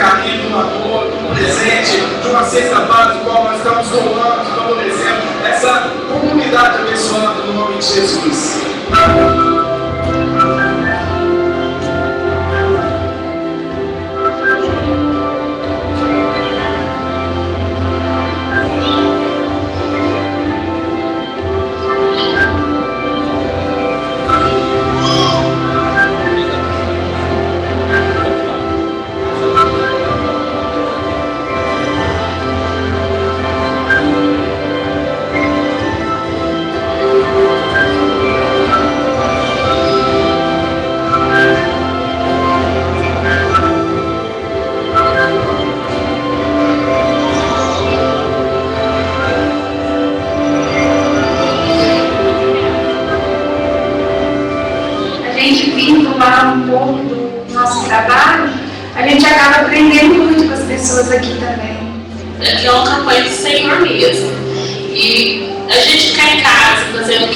carinho, de um amor, de um presente, de uma cesta básica, igual nós estamos doando, favorecendo essa comunidade abençoada no nome de Jesus. Um pouco do nosso trabalho, a gente acaba aprendendo muito com as pessoas aqui também. Aqui é uma campanha do Senhor mesmo. E a gente ficar em casa fazendo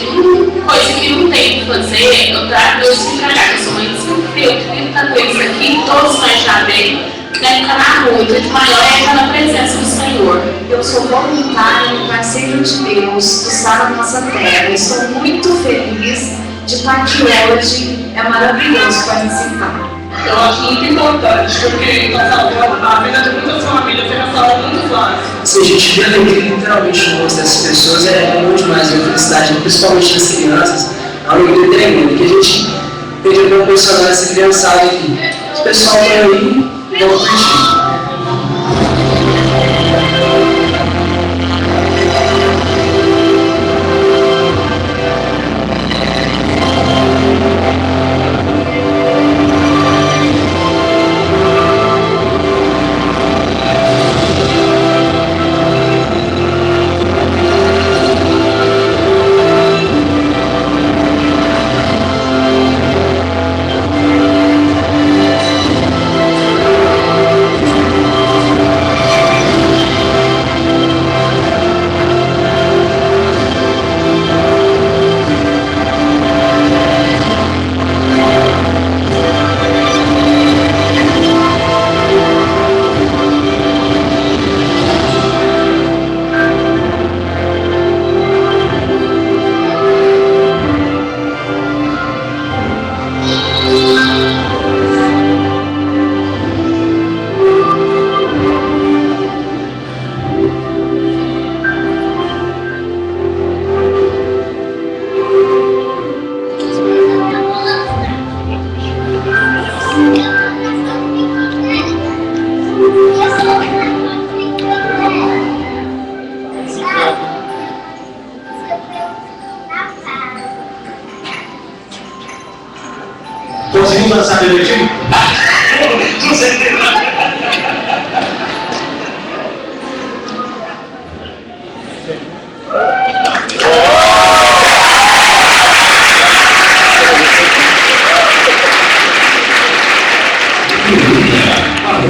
coisa que não tem que fazer, eu trago meus filhos pra cá, eu sou mãe de 5 filhos, eu tenho tanta coisa aqui, todos nós já bem, deve ficar na rua, então de maior é estar na presença do Senhor. Eu sou voluntária no Parceiro de Deus, que está na nossa terra. Eu sou muito feliz de estar aqui hoje. É maravilhoso participar. Eu acho muito importante, porque nós salvamos a vida de muitas famílias, foi salvado muitos lares. Se a gente vê a alegria literalmente no rosto dessas pessoas, é bom demais, a felicidade, principalmente das crianças, é uma alegria tremenda, que a gente veja proporcionar essa criançada aqui. Os pessoal vem aí e vão curtir. Conseguimos dançar direitinho? Com certeza.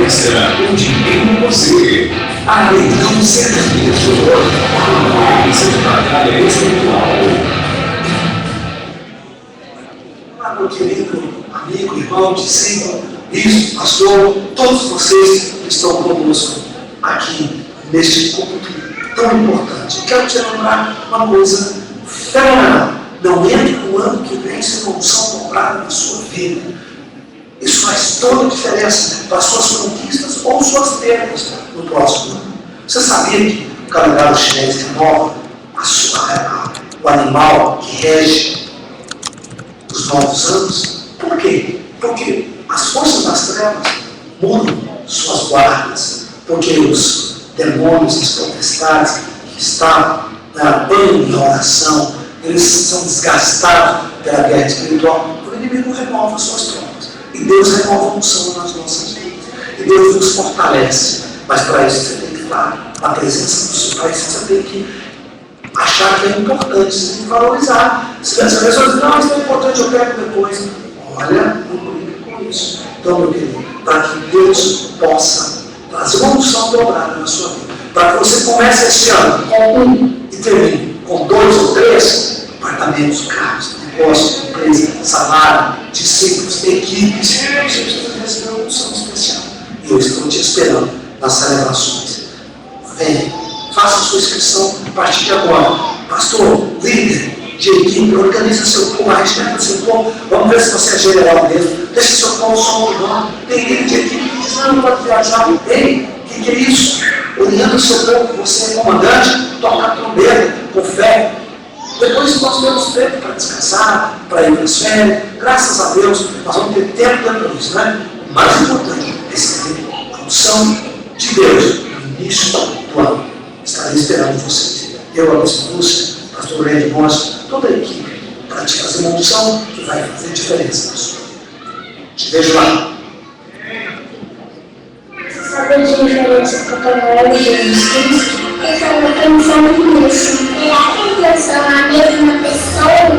Será um dinheiro com você. A leitão sertanejo. Você trabalha espiritual. Meu querido amigo, irmão, discípulo, bispo, pastor, todos vocês que estão conosco aqui neste culto tão importante. Quero te lembrar uma coisa fenomenal. Não entre no ano que vem sem uma unção comprada na sua vida. Isso faz toda a diferença para as suas conquistas ou suas perdas no próximo ano. Você sabia que o calendário chinês renova o animal que rege os novos anos? Por quê? Porque as forças das trevas mudam suas guardas, porque os demônios, as potestades que estavam na banho e oração, eles são desgastados pela guerra espiritual. O inimigo renova suas tropas. E Deus renova a unção nas nossas vidas. E Deus nos fortalece. Mas para isso você tem que estar na presença do Senhor. Para isso você tem que achar que é importante, você tem que valorizar. Se as pessoas dizem, não, isso é importante, eu quero depois. Olha, não brinque com isso. Então, meu querido, para que Deus possa trazer uma unção dobrada na sua vida. Para que você comece esse ano com 1 e termine com 2 ou 3 apartamentos, carros, negócios, empresa, salário, discípulos, equipes. Você precisa receber uma unção especial. E eu estou te esperando. esperando nas celebrações. Vem, faça a sua inscrição a partir de agora. Pastor, líder de equipe, organiza seu povo, respeita seu povo. Vamos ver se você é general mesmo. Deixa seu povo só um nome. Tem líder de equipe que diz: não, não pode viajar. Ei, o que é isso? Orienta o seu povo, você é comandante, toca a trombeta com fé. Depois nós temos tempo para descansar, para ir para as férias. Graças a Deus, nós vamos ter tempo para isso, né? O mais importante é receber a unção de Deus no início do ano. Estarei esperando vocês. Eu, a Bispa Lúcia, pastor Lênin Monte, toda a equipe, para te fazer uma unção que vai fazer diferença na sua vida. Te vejo lá. Você sabe a diferença do Papai Noel e Jesus Cristo? Eu estava pensando nisso. Será que eles são a mesma pessoa?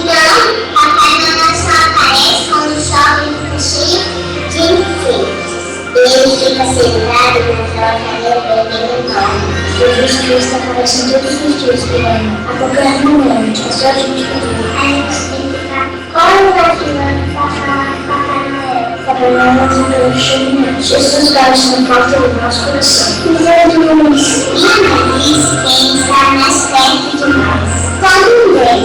Não, Papai Noel só aparece quando chove no cheio de enfeites. Ele fica sentado naquela cadeira bebendo nome. Jesus Cristo aparece todos os dias do ano, a qualquer momento. É só a gente pedir. A gente tem que ficar horas aqui para falar com Papai Noel. Papai Noel chama Jesus bate na porta do nosso coração. Jesus, tem que estar mais perto de nós. Quando vem,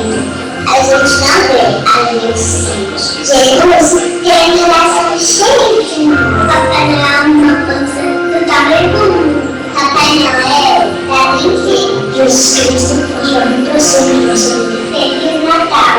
a gente não vê, a gente sente. Jesus tem um coração cheio de nós. Papai Noel não pensa do tamanho do mundo. Papai Noel dá brinquedo. Jesus Cristo chama para sempre nossa vida. Feliz Natal.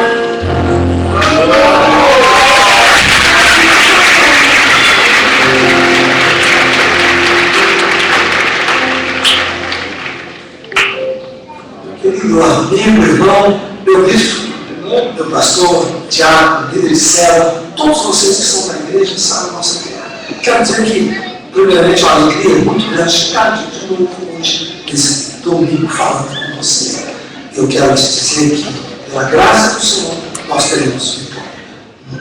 Querido amigo, irmão, meu bispo, meu pastor, Tiago, líder de célula, todos vocês que estão na igreja sabem a nossa guerra. Quero dizer que, primeiramente, uma alegria muito grande estar de novo hoje, nesse domingo, falando com você. Eu quero te dizer que, pela graça do Senhor, nós teremos vitória.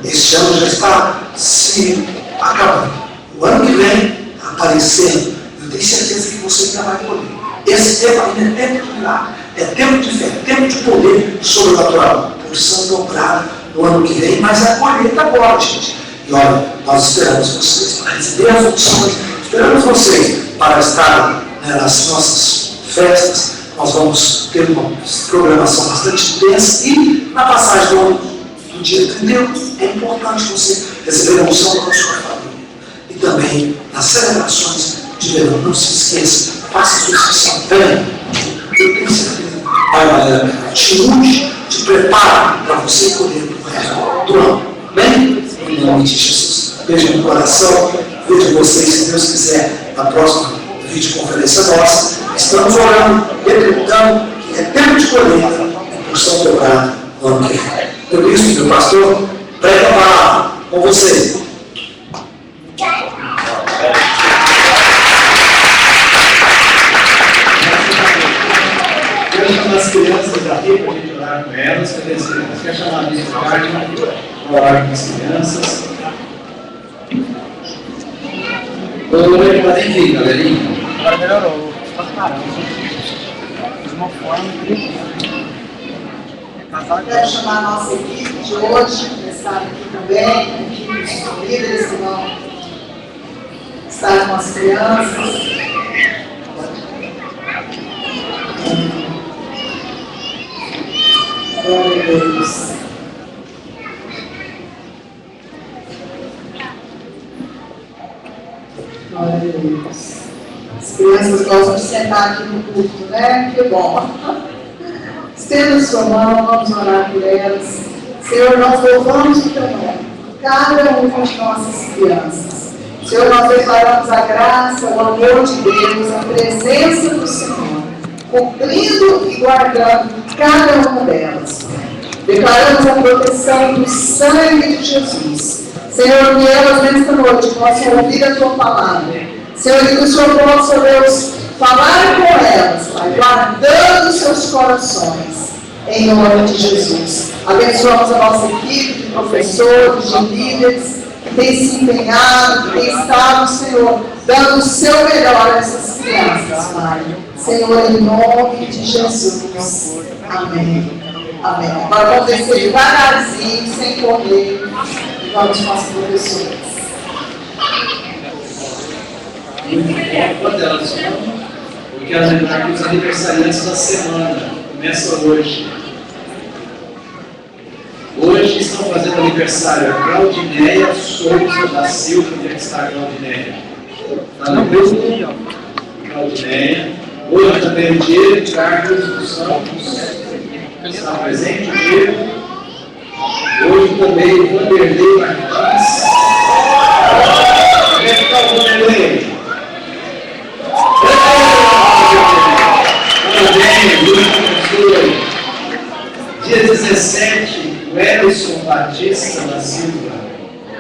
Este ano já está se acabando. O ano que vem, aparecendo, eu tenho certeza que você ainda vai poder. Esse tempo ainda é tempo de milagre, é tempo de fé, é tempo de poder sobrenatural. Porção dobrada no ano que vem, mas é a colheita agora, gente. E olha, nós esperamos vocês para receber as opções, esperamos vocês para estar nas nossas festas. Nós vamos ter uma programação bastante densa e na passagem do dia 31 é importante você receber a unção da sua família. E também nas celebrações de verão, não se esqueça, faça a sua inscrição. Venha, eu tenho certeza, Pai Maria, te unge, te prepara para você colher o resto do ano. Amém? Em nome de Jesus. Beijo no coração. Vejo vocês, se Deus quiser, na próxima videoconferência nossa. Estamos orando, decretando que é tempo de colheita e porção dobrada no ano que vem. Por isso, meu pastor, prega a palavra com você. Quero chamar as crianças aqui para a gente orar com elas. Quer chamar a Bispo Carmen para orar com as crianças. Ô, Lorena, pode vir, galerinha. Agora melhorou. De uma forma Quero chamar a nossa equipe de hoje, que está aqui também, os líderes que vão estar com as crianças. Glória a Deus. Glória a Deus. As crianças gostam de sentar aqui no culto, né? Que bom. Estenda sua mão, vamos orar por elas. Senhor, nós louvamos o teu nome, cada uma de nossas crianças. Senhor, nós declaramos a graça, o amor de Deus, a presença do Senhor, cumprindo e guardando cada uma delas. Declaramos a proteção do sangue de Jesus. Senhor, que elas nesta noite possam ouvir a tua palavra. Senhor, que o Senhor possa, Deus, falar com elas, Pai, guardando seus corações, em nome de Jesus. Abençoamos a nossa equipe de professores, de líderes, que tem se empenhado, que tem estado, Senhor, dando o seu melhor a essas crianças, Pai. Senhor, em nome de Jesus. Amém. Amém. Agora vamos descer devagarzinho, sem correr, e vamos com as professoras. Quanto elas são? Eu quero lembrar que os aniversariantes da semana começam hoje. Hoje estão fazendo aniversário a Claudineia Souza da Silva. Onde é que está a Claudineia? Está no grupo? Claudineia. Hoje também o Diego Carlos dos Santos está presente. Hoje também o Vanderlei Martins. Onde é que está o Vanderlei? Dia 17, o Edson Batista da Silva.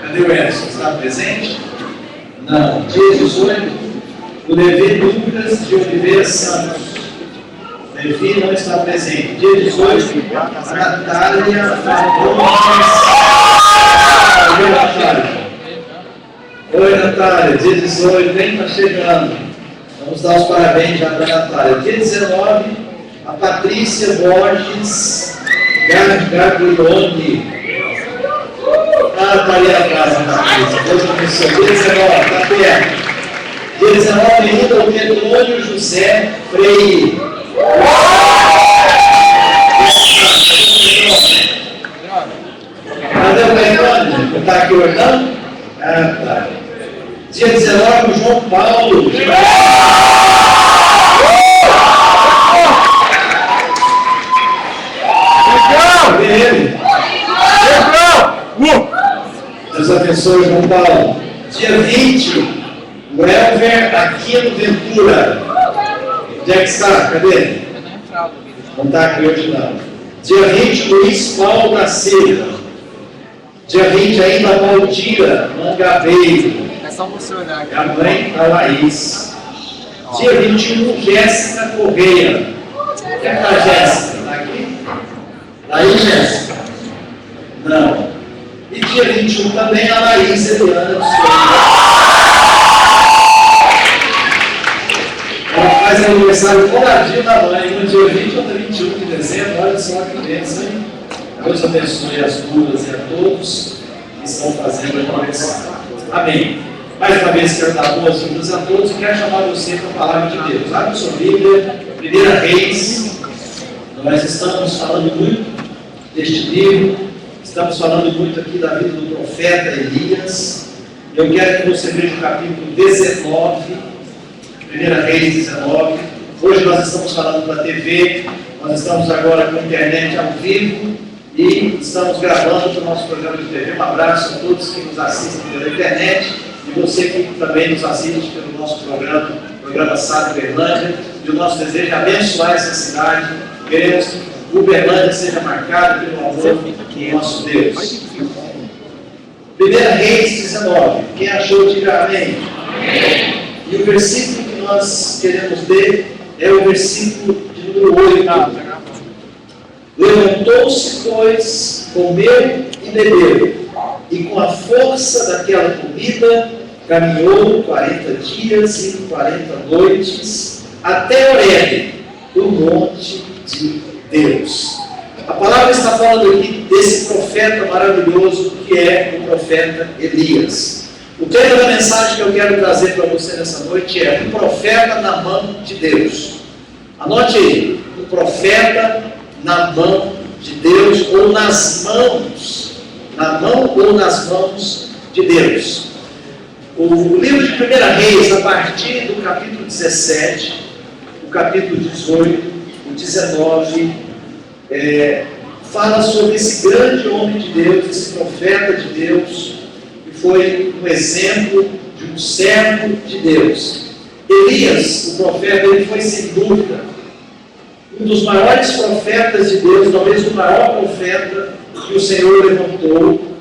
Cadê o Edson? Está presente? Não. Dia 18, o Levi Lucas de Oliveira Santos. Levi não está presente. Dia 18, a Natália Fagundes. Oi, Natália. Oi, Natália. Dia 18, vem, está chegando. Vamos dar os parabéns já para a Natália. Dia 19, a Patrícia Borges Gaglione. Está ali atrás, Patrícia. Deus abençoe. Dia 19, está perto. Dia 19, ainda o Pedrônio José Freire. Cadê o Pedrônio? Está aqui o Hernão? Ah, tá. Dia 19, o João Paulo. Deus abençoe, João Paulo. Dia 20, o Elver Aquino Ventura. Onde é que está? Cadê? Não está aqui hoje não. Dia 20, Luiz Paulo da Silva. Dia 20 ainda a Valdira Mangabeiro. É só você olhar aqui. A mãe da Laís. Dia 21, Jéssica Correia. Onde é que está a Jéssica? Está aqui? Laís, Jéssica? Não. E dia 21 também a Laís Eliana de Souza. Ela faz aniversário coladinho da mãe, no dia 20 ou 21 de dezembro. Olha só que bênção, hein? Deus abençoe as duas e a todos que estão fazendo aniversário. Amém. Mais uma vez quero dar boas-vindas a todos e quero chamar você para a palavra de Deus. Abre sua Bíblia, 1 Reis. Nós estamos falando muito deste livro, estamos falando muito aqui da vida do profeta Elias. Eu quero que você veja o capítulo 19, 1 Reis 19. Hoje nós estamos falando da TV, nós estamos agora com a internet ao vivo e estamos gravando o nosso programa de TV. Um abraço a todos que nos assistem pela internet e você que também nos assiste pelo nosso programa Sábio Uberlândia. E o nosso desejo é abençoar essa cidade. Queremos que Uberlândia seja marcada pelo amor do nosso Deus. 1 Reis 19. Quem achou, diga amém. E o versículo que nós queremos ler é o versículo de número 8. Levantou-se, pois, comeu e bebeu, e com a força daquela comida caminhou 40 dias e 40 noites até Horebe, o monte de Deus. A palavra está falando aqui desse profeta maravilhoso que é o profeta Elias. O tema da mensagem que eu quero trazer para você nessa noite é o profeta na mão de Deus. Anote aí, o profeta na mão de Deus, ou nas mãos, na mão ou nas mãos de Deus. O livro de 1 Reis, a partir do capítulo 17, o capítulo 18, o 19, fala sobre esse grande homem de Deus, esse profeta de Deus, que foi um exemplo de um servo de Deus. Elias, o profeta, ele foi sem dúvida um dos maiores profetas de Deus, talvez o maior profeta que o Senhor levantou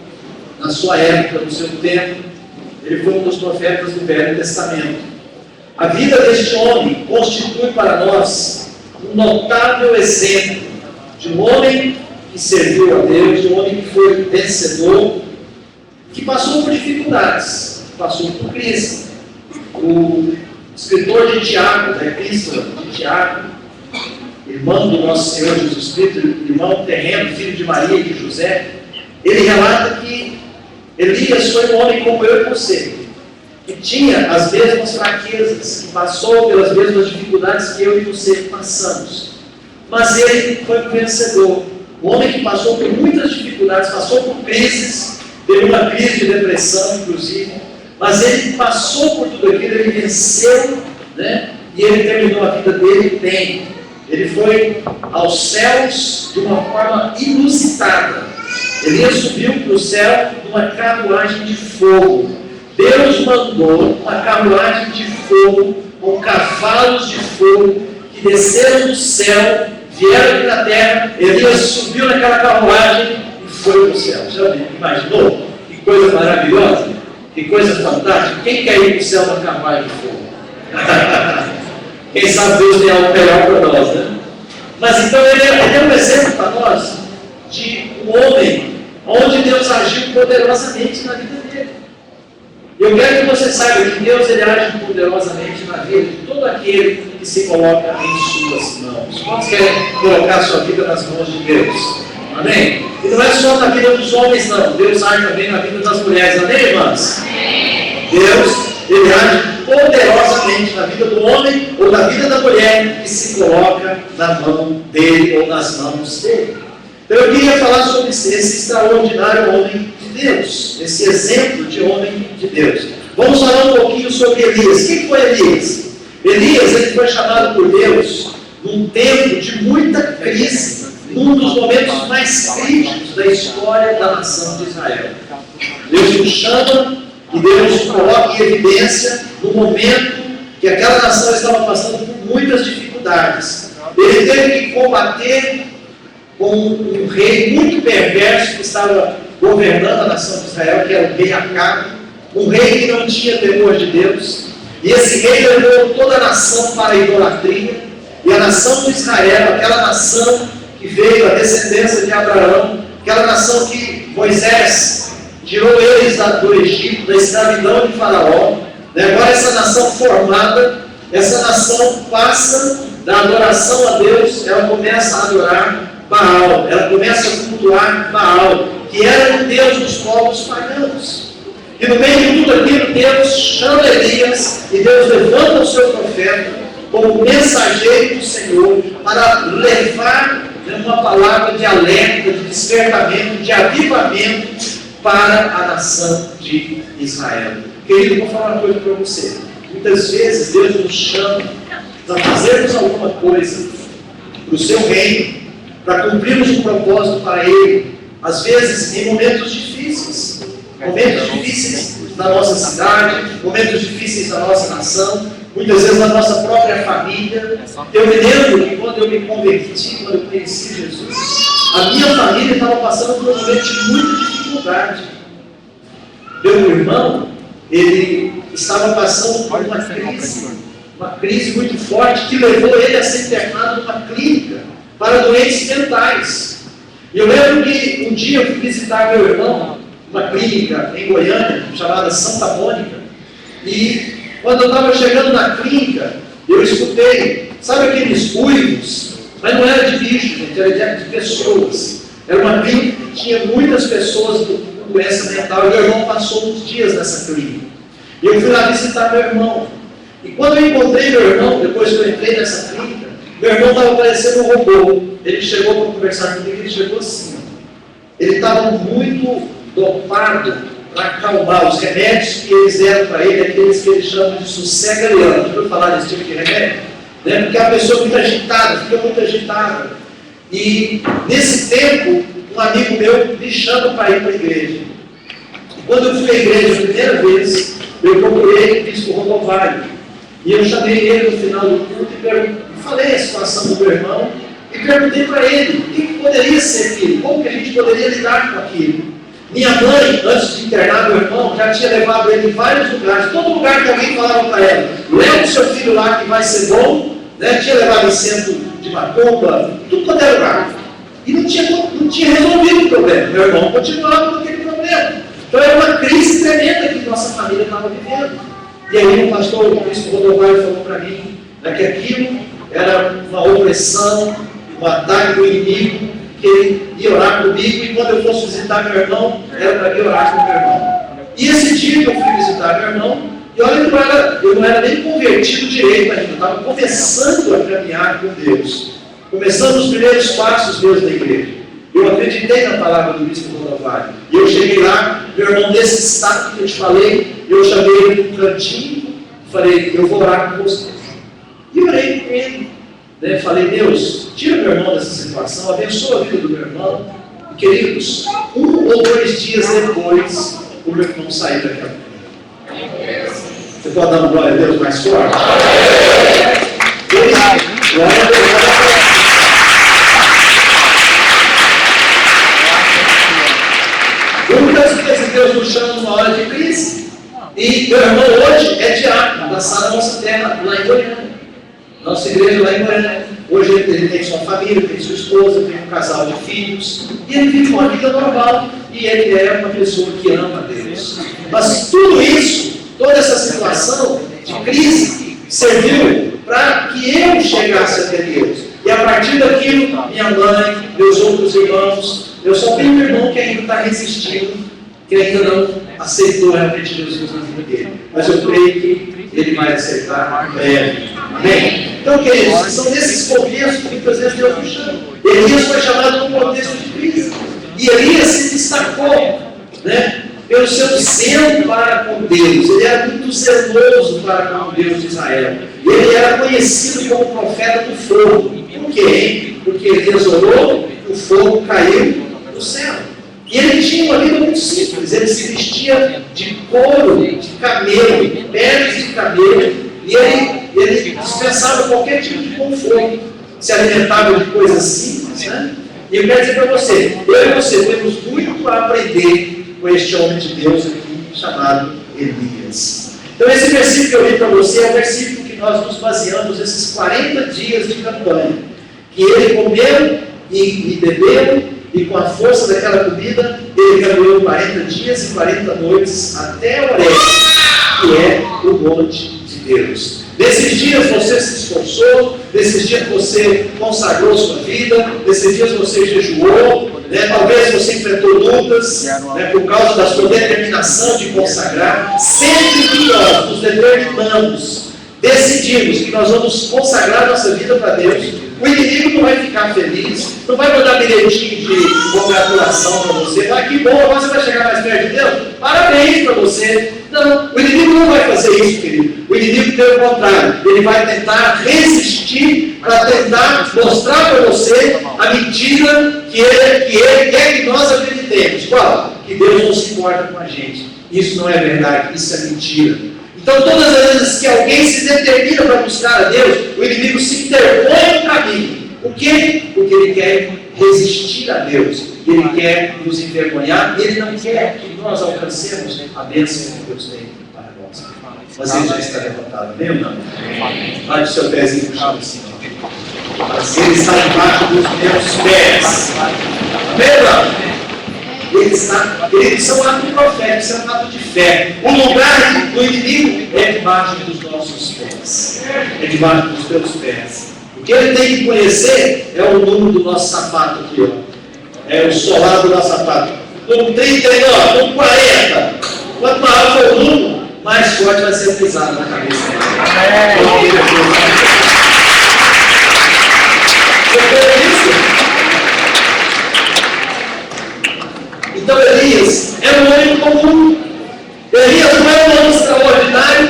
na sua época, no seu tempo. Ele foi um dos profetas do Velho Testamento. A vida deste homem constitui para nós um notável exemplo de um homem que serviu a Deus, de um homem que foi vencedor, que passou por dificuldades, passou por crise. O escritor de Tiago, da epístola de Tiago, irmão do nosso Senhor Jesus Cristo, irmão terreno, filho de Maria e de José, ele relata que Elias foi um homem como eu e você, que tinha as mesmas fraquezas, que passou pelas mesmas dificuldades que eu e você passamos. Mas ele foi um vencedor. Um homem que passou por muitas dificuldades, passou por crises, teve uma crise de depressão, inclusive, mas ele passou por tudo aquilo, ele venceu, né? E ele terminou a vida dele bem. Ele foi aos céus de uma forma inusitada. Elias subiu para o céu numa carruagem de fogo. Deus mandou uma carruagem de fogo com cavalos de fogo que desceram do céu, vieram aqui na terra. Elias subiu naquela carruagem e foi para o céu. Já imaginou? Que coisa maravilhosa, que coisa fantástica. Quem quer ir para o céu na carruagem de fogo? Quem sabe Deus tem algo melhor para nós, né? Mas então ele é um exemplo para nós de um homem onde Deus agiu poderosamente na vida dele. Eu quero que você saiba que Deus ele age poderosamente na vida de todo aquele que se coloca em suas mãos. Quantos querem colocar a sua vida nas mãos de Deus? Amém? E não é só na vida dos homens, não. Deus age também na vida das mulheres. Amém, irmãs? Deus, ele age poderosamente na vida do homem ou na vida da mulher que se coloca na mão dele ou nas mãos dele. Então eu queria falar sobre esse extraordinário homem de Deus, esse exemplo de homem de Deus. Vamos falar um pouquinho sobre Elias. Quem foi Elias? Elias ele foi chamado por Deus num tempo de muita crise, num dos momentos mais críticos da história da nação de Israel. Deus nos chama e Deus coloca em evidência no momento que aquela nação estava passando por muitas dificuldades. Ele teve que combater com um rei muito perverso que estava governando a nação de Israel, que era o rei Acabe, um rei que não tinha temor de Deus. E esse rei levou toda a nação para a idolatria. E a nação de Israel, aquela nação que veio da descendência de Abraão, aquela nação que Moisés tirou eles do Egito, da escravidão de Faraó. Agora essa nação formada, essa nação passa da adoração a Deus, ela começa a adorar Baal, ela começa a cultuar Baal, que era o Deus dos povos pagãos. E no meio de tudo aquilo, Deus chama Elias e Deus levanta o seu profeta como mensageiro do Senhor para levar uma palavra de alerta, de despertamento, de avivamento para a nação de Israel. Querido, vou falar uma coisa para você. Muitas vezes Deus nos chama para fazermos alguma coisa para o seu reino, para cumprirmos um propósito para Ele, às vezes em momentos difíceis da nossa cidade, momentos difíceis da nossa nação, muitas vezes da nossa própria família. Eu me lembro que quando eu me converti, quando eu conheci Jesus, a minha família estava passando por um momento de muita dificuldade. Meu irmão, ele estava passando por uma crise muito forte, que levou ele a ser internado numa clínica para doentes mentais. E eu lembro que um dia eu fui visitar meu irmão, uma clínica em Goiânia, chamada Santa Mônica, e quando eu estava chegando na clínica, eu escutei, sabe aqueles uivos? Mas não era de bicho, gente, era de pessoas. Era uma clínica que tinha muitas pessoas com doença mental, e meu irmão passou uns dias nessa clínica. E eu fui lá visitar meu irmão. E quando eu encontrei meu irmão, depois que eu entrei nessa clínica, meu irmão estava parecendo um robô. Ele chegou para conversar comigo, ele chegou assim. Ele estava muito dopado para acalmar os remédios que eles deram para ele, aqueles que eles chamam de sossega-leão. Já ouviu falar desse tipo de remédio? Porque a pessoa fica agitada, fica muito agitada. E nesse tempo, um amigo meu me chama para ir para a igreja. E quando eu fui à igreja a primeira vez, eu procurei o bispo Rodovalho. E eu chamei ele no final do culto e falei a situação do meu irmão e perguntei para ele o que poderia ser aquilo, como que a gente poderia lidar com aquilo. Minha mãe, antes de internar meu irmão, já tinha levado ele em vários lugares. Todo lugar que alguém falava para ela, leva o seu filho lá que vai ser bom, tinha levado em centro de macumba, tudo quanto é lugar. E não tinha resolvido o problema. Meu irmão continuava com aquele problema. Então era uma crise tremenda que nossa família estava vivendo. E aí o pastor, o bispo Rodovalho, falou para mim que aquilo era uma opressão, um ataque do inimigo, que ele ia orar comigo, e quando eu fosse visitar meu irmão, era para ir orar com meu irmão. E esse dia que eu fui visitar meu irmão, E olha que eu não era nem convertido direito ainda, eu estava começando a caminhar com Deus. Começando os primeiros passos meus na igreja. Eu acreditei na palavra do bispo Rodovalho. E eu cheguei lá, meu irmão desse estado que eu te falei, eu chamei ele num cantinho, falei, eu vou orar com você. E orei com ele. Né? Falei, Deus, tira meu irmão dessa situação, abençoa a vida do meu irmão. E, queridos, 1 ou 2 dias depois, o meu irmão saiu daquela vida. Você pode dar uma glória a Deus mais forte? Glória a Deus. Muitas vezes Deus nos chama numa hora de crise. E meu irmão hoje é diácono da Sala Nossa Terra, lá em Goiânia. Nossa igreja lá em Goiânia. Hoje ele tem sua família, tem sua esposa, tem um casal de filhos. E ele vive uma vida normal. E ele é uma pessoa que ama a Deus. Mas tudo isso, toda essa situação de crise, serviu para que eu chegasse até Deus. E a partir daquilo, minha mãe, meus outros irmãos, eu só tenho um irmão que ainda está resistindo, que ainda não aceitou realmente Jesus na vida dele. Mas eu creio que ele vai aceitar breve. Amém? Então, queridos, são nesses contextos que muitas vezes Deus nos chama. Elias foi chamado num contexto de crise. E Elias se destacou, né, pelo seu zelo para com Deus. Ele era muito zeloso para com o Deus de Israel. Ele era conhecido como profeta do fogo. Por quê? Porque Elias orou, o fogo caiu do céu. E ele tinha uma vida muito simples. Ele se vestia de couro, de camelo, peles de camelo. E ele dispensava qualquer tipo de conforto. Se alimentava de coisas simples, né? E eu quero dizer para você, eu e você temos muito a aprender com este homem de Deus aqui, chamado Elias. Então esse versículo que eu li para você é o versículo que nós nos baseamos nesses 40 dias de campanha. Que ele comeu e bebeu, e com a força daquela comida, ele caminhou 40 dias e 40 noites até Horebe, que é o monte de Deus. Nesses dias você se esforçou, nesses dias você consagrou sua vida, nesses dias você jejuou, né? Talvez você enfrentou lutas, né, por causa da sua determinação de consagrar. Sempre que nós nos determinamos, decidimos que nós vamos consagrar nossa vida para Deus, o inimigo não vai ficar feliz, não vai mandar bilhetinho de congratulação para você. Ah, que bom, agora você vai chegar mais perto de Deus? Parabéns para você. Não, o inimigo não vai fazer isso, querido. O inimigo, pelo contrário, ele vai tentar resistir para tentar mostrar para você a mentira que ele quer que nós acreditemos. Qual? Que Deus não se importa com a gente. Isso não é verdade, isso é mentira. Então, todas as vezes que alguém se determina para buscar a Deus, o inimigo se interpõe no caminho. Por quê? Porque ele quer resistir a Deus. Ele quer nos envergonhar. Ele não quer que nós alcancemos a bênção que Deus tem para nós. Mas ele já está derrotado, amém ou não? Vai do seu pezinho para o chão. Mas ele está debaixo dos meus pés. Amém ou não? Eles são um ato profético, isso é um ato de fé. O lugar do inimigo é debaixo dos nossos pés. É debaixo dos teus pés. O que ele tem que conhecer é o número do nosso sapato aqui, ó. É o solado do nosso sapato. Com 39, com 40. Quanto maior for o número, mais forte vai ser pisado na cabeça dele. Você vê isso? Então Elias era um homem comum. Elias não era um homem extraordinário.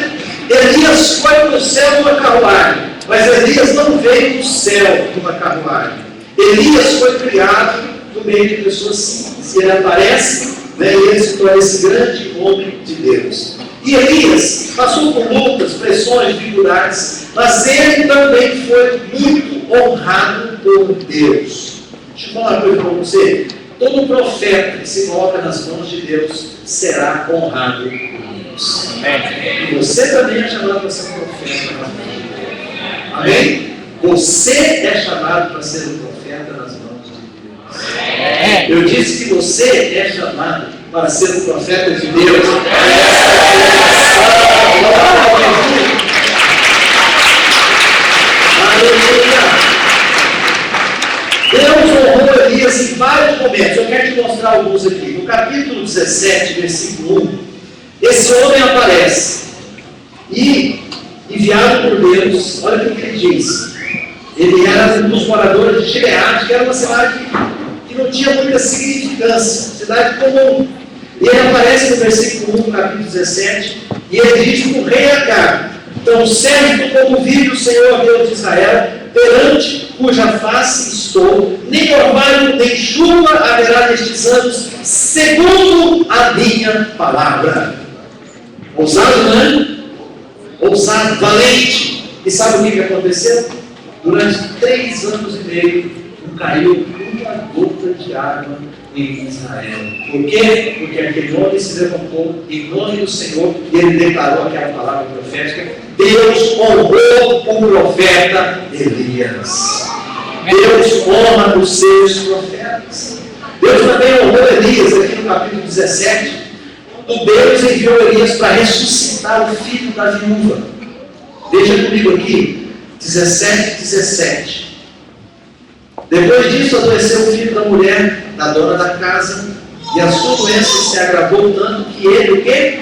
Elias foi para o céu numa carruagem. Mas Elias não veio do céu numa carruagem. Elias foi criado no meio de pessoas simples. E ele aparece, né, e ele se torna esse grande homem de Deus. E Elias passou por lutas, pressões, dificuldades. Mas ele também foi muito honrado por Deus. Deixa eu falar uma coisa para você. Todo profeta que se coloca nas mãos de Deus será honrado por Deus. E você também é chamado para ser um profeta nas mãos de Deus. Amém? Você é chamado para ser um profeta nas mãos de Deus. Eu disse que você é chamado para ser um profeta de Deus. Aleluia! Deus honrou Elias em vários momentos. Eu quero te mostrar alguns aqui. No capítulo 17, versículo 1, esse homem aparece. enviado por Deus. Olha o que ele diz. Ele era um dos moradores de Gileade, que era uma cidade que não tinha muita significância, cidade comum. E ele aparece no versículo 1, capítulo 17, e ele diz para o rei Acabe: tão certo como vive o Senhor Deus de Israel, perante cuja face estou, nem orvalho nem chuva haverá nestes anos, segundo a minha palavra. Ousado, né? Ousado, valente. E sabe o que aconteceu? Durante 3 anos e meio, não caiu uma gota de água em Israel. Por quê? Porque aquele homem se levantou em nome do Senhor e ele declarou aquela palavra profética. Deus honrou o profeta Elias. Deus honra os seus profetas. Deus também honrou Elias, aqui no capítulo 17. Deus enviou Elias para ressuscitar o filho da viúva. Veja comigo aqui, 17. Depois disso, adoeceu o filho da mulher, da dona da casa, e a sua doença se agravou tanto que ele, o quê?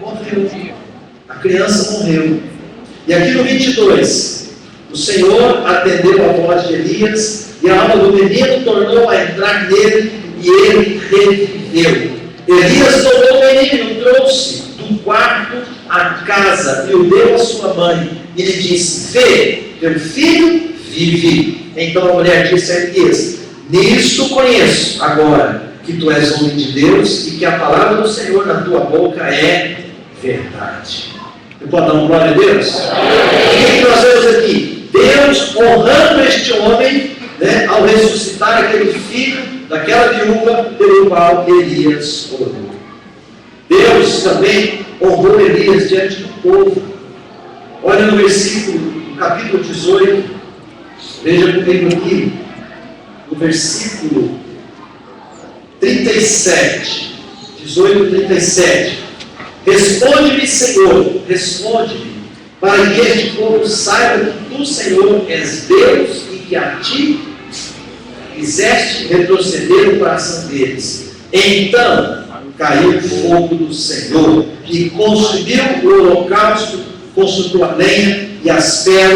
Morreu. A criança morreu. E aqui no 22, o Senhor atendeu a voz de Elias, e a alma do menino tornou a entrar nele, e ele reviveu. Elias tomou o menino, o trouxe do quarto à casa, e o deu à sua mãe, e lhe disse: vê, teu filho vive. Então a mulher disse a Elias: nisto conheço agora que tu és homem de Deus e que a palavra do Senhor na tua boca é verdade. Eu posso dar uma glória a Deus? O que nós vemos aqui? Deus honrando este homem, né, ao ressuscitar aquele filho daquela viúva pelo qual Elias orou. Deus também honrou Elias diante do povo. Olha no versículo, no capítulo 18, veja comigo aqui, no versículo 37, 18:37. Responde-me, Senhor, responde-me, para que este povo saiba que tu, Senhor, és Deus e que a ti fizeste retroceder o coração deles. Então caiu o fogo do Senhor e consumiu o holocausto, consumiu a lenha e as pedras